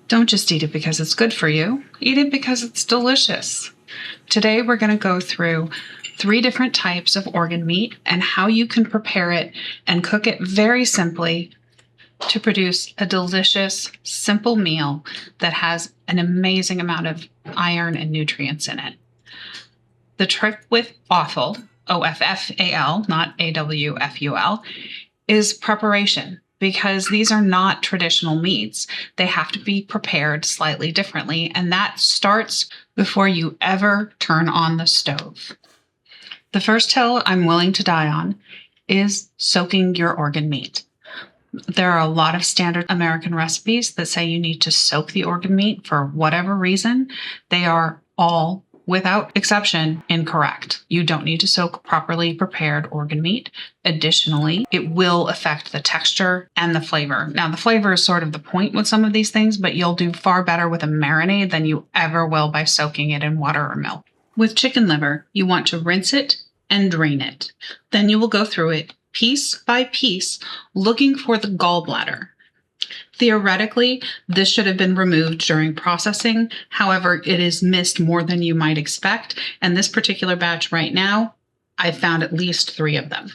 Don't just eat it because it's good for you. Eat it because it's delicious. Today, we're going to go through 3 different types of organ meat and how you can prepare it and cook it very simply to produce a delicious, simple meal that has an amazing amount of iron and nutrients in it. The trick with offal, O-F-F-A-L, not A-W-F-U-L, is preparation, because these are not traditional meats. They have to be prepared slightly differently, and that starts before you ever turn on the stove. The first hill I'm willing to die on is soaking your organ meat. There are a lot of standard American recipes that say you need to soak the organ meat for whatever reason. They are all, without exception, incorrect. You don't need to soak properly prepared organ meat. Additionally, it will affect the texture and the flavor. Now, the flavor is sort of the point with some of these things, but you'll do far better with a marinade than you ever will by soaking it in water or milk. With chicken liver, you want to rinse it and drain it. Then you will go through it piece by piece, looking for the gallbladder. Theoretically, this should have been removed during processing. However, it is missed more than you might expect. And this particular batch right now, I found at least 3 of them.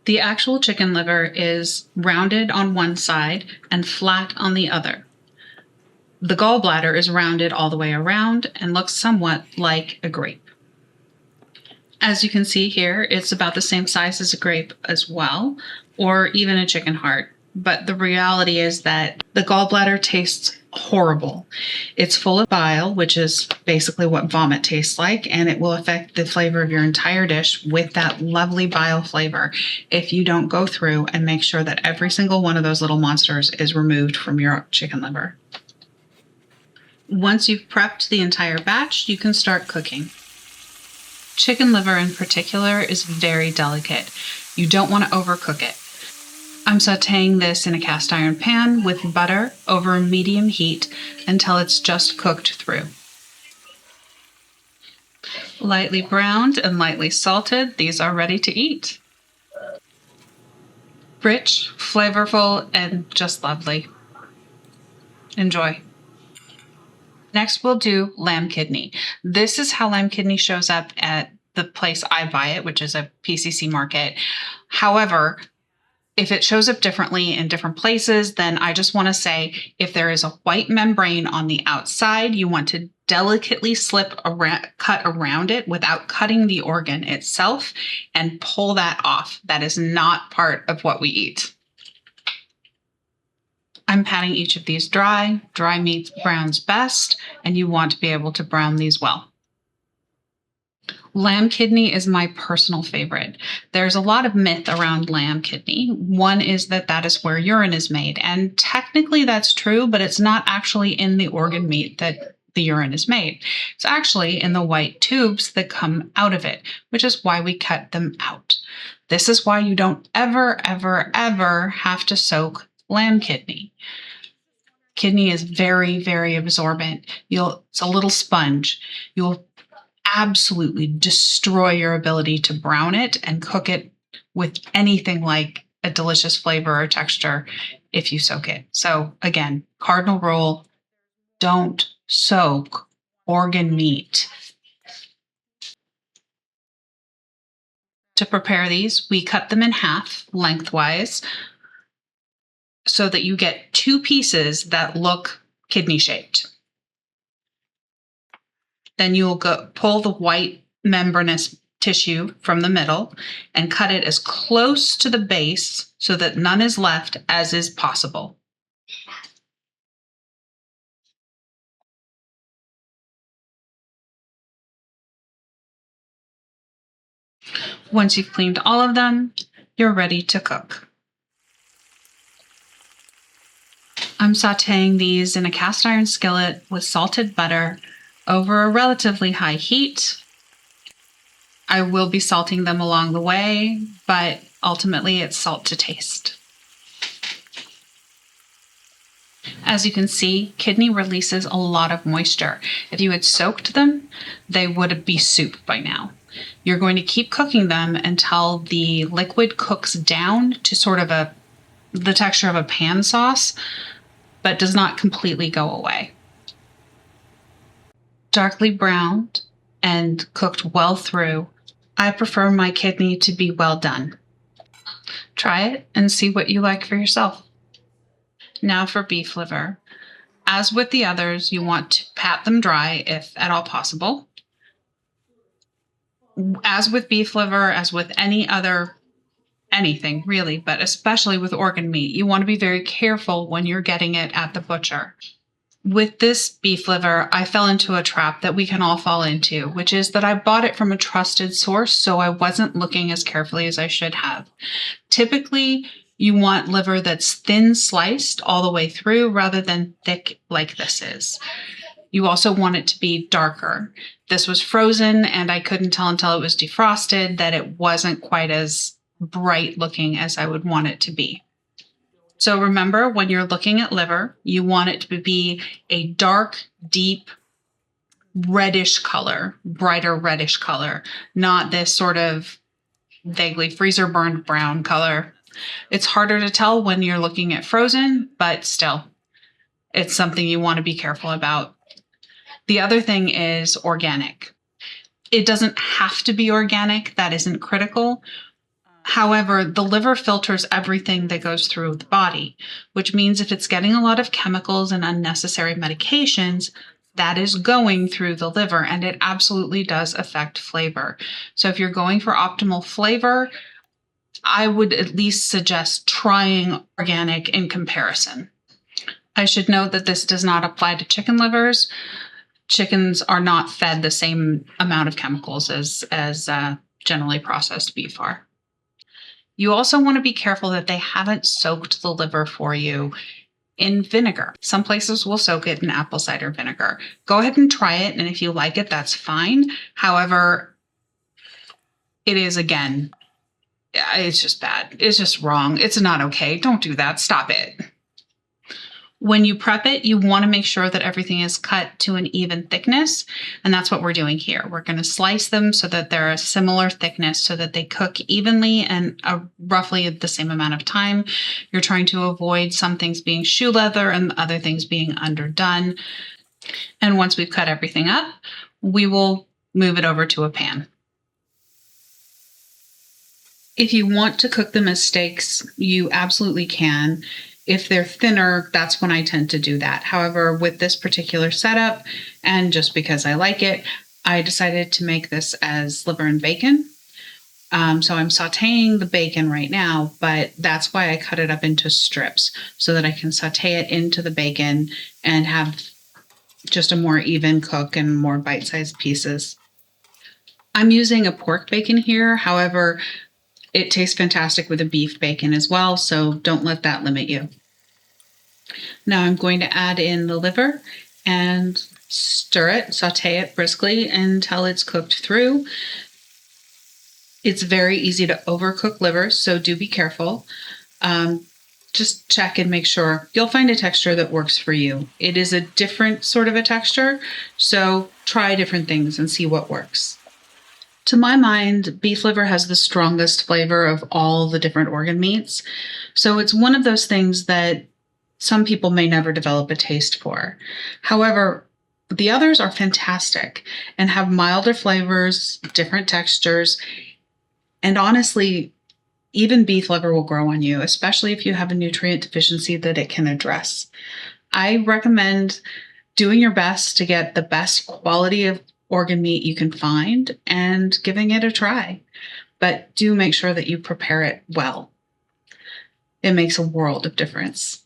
The actual chicken liver is rounded on one side and flat on the other. The gallbladder is rounded all the way around and looks somewhat like a grape. As you can see here, it's about the same size as a grape as well, or even a chicken heart. But the reality is that the gallbladder tastes horrible. It's full of bile, which is basically what vomit tastes like, and it will affect the flavor of your entire dish with that lovely bile flavor if you don't go through and make sure that every single one of those little monsters is removed from your chicken liver. Once you've prepped the entire batch, you can start cooking. Chicken liver in particular is very delicate. You don't want to overcook it. I'm sauteing this in a cast iron pan with butter over medium heat until it's just cooked through. Lightly browned and lightly salted, these are ready to eat. Rich, flavorful, and just lovely. Enjoy. Next, we'll do lamb kidney. This is how lamb kidney shows up at the place I buy it, which is a PCC market. However, if it shows up differently in different places, then I just want to say if there is a white membrane on the outside, you want to delicately cut around it without cutting the organ itself and pull that off. That is not part of what we eat. I'm patting each of these dry. Dry meat browns best, and you want to be able to brown these well. Lamb kidney is my personal favorite. There's a lot of myth around lamb kidney. One is that that is where urine is made, and technically that's true, but it's not actually in the organ meat that the urine is made. It's actually in the white tubes that come out of it, which is why we cut them out. This is why you don't ever, ever, ever have to soak lamb kidney. Kidney is very, very absorbent. It's a little sponge. You'll absolutely destroy your ability to brown it and cook it with anything like a delicious flavor or texture if you soak it. So again, cardinal rule, don't soak organ meat. To prepare these, we cut them in half lengthwise so that you get 2 pieces that look kidney shaped. Then you will pull the white membranous tissue from the middle and cut it as close to the base so that none is left as is possible. Once you've cleaned all of them, you're ready to cook. I'm sauteing these in a cast iron skillet with salted butter over a relatively high heat. I will be salting them along the way, but ultimately it's salt to taste. As you can see, kidney releases a lot of moisture. If you had soaked them, they would be soup by now. You're going to keep cooking them until the liquid cooks down to sort of the texture of a pan sauce. but does not completely go away. Darkly browned and cooked well through, I prefer my kidney to be well done. Try it and see what you like for yourself. Now for beef liver. As with the others, you want to pat them dry if at all possible. As with beef liver, as with anything really, but especially with organ meat, you want to be very careful when you're getting it at the butcher. With this beef liver, I fell into a trap that we can all fall into, which is that I bought it from a trusted source, so I wasn't looking as carefully as I should have. Typically, you want liver that's thin sliced all the way through rather than thick like this is. You also want it to be darker. This was frozen, and I couldn't tell until it was defrosted that it wasn't quite as bright looking as I would want it to be. So remember, when you're looking at liver, you want it to be a dark, deep, reddish color, brighter reddish color, not this sort of vaguely freezer burned brown color. It's harder to tell when you're looking at frozen, but still, it's something you want to be careful about. The other thing is organic. It doesn't have to be organic. That isn't critical. However, the liver filters everything that goes through the body, which means if it's getting a lot of chemicals and unnecessary medications, that is going through the liver, and it absolutely does affect flavor. So if you're going for optimal flavor, I would at least suggest trying organic in comparison. I should note that this does not apply to chicken livers. Chickens are not fed the same amount of chemicals as generally processed beef are. You also want to be careful that they haven't soaked the liver for you in vinegar. Some places will soak it in apple cider vinegar. Go ahead and try it, and if you like it, that's fine. However, it is, again, it's just bad. It's just wrong. It's not okay. Don't do that. Stop it. When you prep it, you want to make sure that everything is cut to an even thickness, and that's what we're doing here. We're going to slice them so that they're a similar thickness so that they cook evenly and roughly the same amount of time. You're trying to avoid some things being shoe leather and other things being underdone. And once we've cut everything up, we will move it over to a pan. If you want to cook them as steaks, you absolutely can. If they're thinner, that's when I tend to do that. However, with this particular setup, and just because I like it, I decided to make this as liver and bacon. So I'm sauteing the bacon right now, but that's why I cut it up into strips so that I can saute it into the bacon and have just a more even cook and more bite-sized pieces. I'm using a pork bacon here. However, it tastes fantastic with a beef bacon as well, so don't let that limit you. Now I'm going to add in the liver and stir it, saute it briskly until it's cooked through. It's very easy to overcook liver, so do be careful. Just check and make sure. You'll find a texture that works for you. It is a different sort of a texture, so try different things and see what works. To my mind, beef liver has the strongest flavor of all the different organ meats. So it's one of those things that some people may never develop a taste for. However, the others are fantastic and have milder flavors, different textures, and honestly, even beef liver will grow on you, especially if you have a nutrient deficiency that it can address. I recommend doing your best to get the best quality of organ meat you can find and giving it a try. But do make sure that you prepare it well. It makes a world of difference.